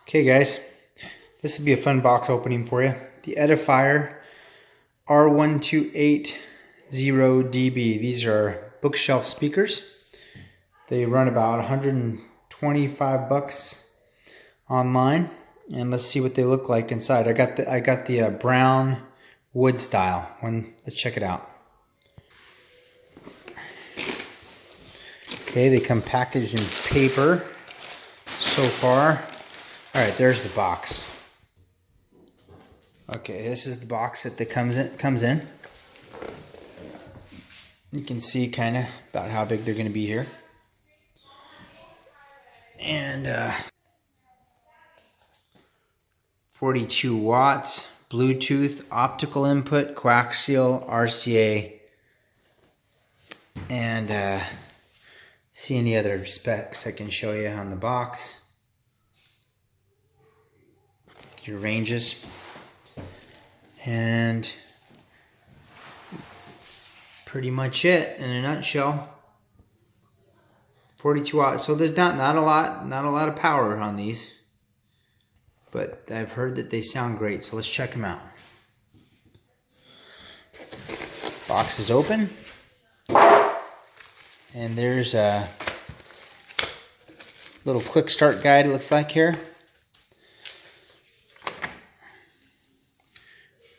Okay guys, this will be a fun box opening for you. The Edifier R1280DB. These are bookshelf speakers. They run about 125 bucks online, and let's see what they look like inside. I got the brown wood style one. Let's check it out. Okay, they come packaged in paper so far. All right, there's the box. Okay, this is the box that comes in. You can see kind of about how big they're going to be here. And 42 watts, Bluetooth, optical input, coaxial, RCA, and see any other specs I can show you on the box. Your ranges, and pretty much it in a nutshell. 42 watts, so there's not a lot of power on these, but I've heard that they sound great, so let's check them out. Box is open, and there's a little quick start guide, it looks like here.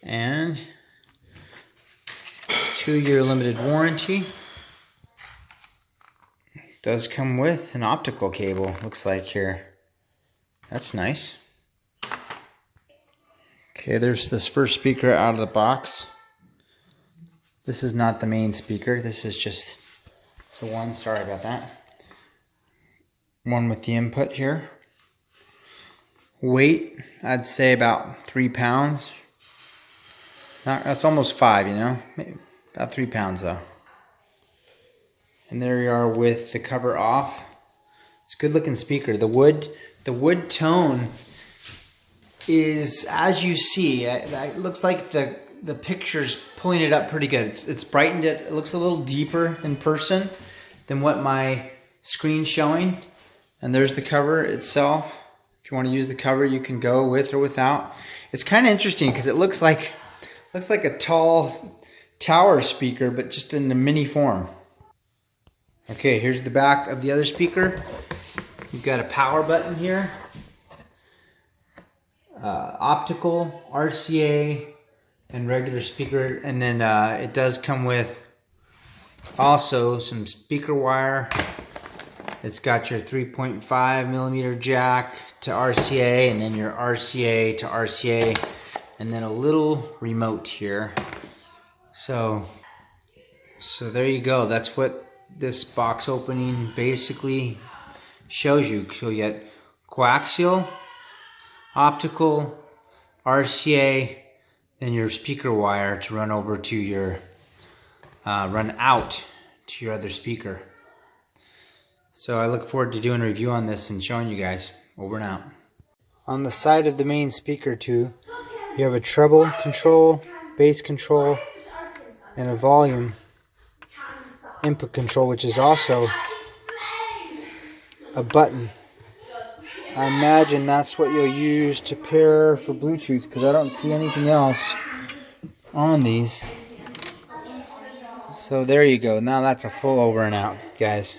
And 2-year limited warranty. Does come with an optical cable, looks like here. That's nice. Okay, there's this first speaker out of the box. This is not the main speaker, this is just the one, sorry about that. One with the input here. Weight, I'd say about 3 pounds. That's almost 5, you know, maybe about 3 pounds though. And there you are with the cover off. It's a good looking speaker. The wood tone is, as you see, it looks like the picture's pulling it up pretty good. It's brightened it. It looks a little deeper in person than what my screen's showing. And there's the cover itself. If you want to use the cover, you can go with or without. It's kind of interesting because it looks like a tall tower speaker, but just in the mini form. Okay, here's the back of the other speaker. You've got a power button here. Optical, RCA, and regular speaker. And then it does come with also some speaker wire. It's got your 3.5 millimeter jack to RCA, and then your RCA to RCA. And then a little remote here. So there you go. That's what this box opening basically shows you. So you get coaxial, optical, RCA, and your speaker wire to run over to your run out to your other speaker. So I look forward to doing a review on this and showing you guys. Over and out. On the side of the main speaker too, you have a treble control, bass control, and a volume input control, which is also a button. I imagine that's what you'll use to pair for Bluetooth, because I don't see anything else on these. So there you go. Now that's a full over and out, guys.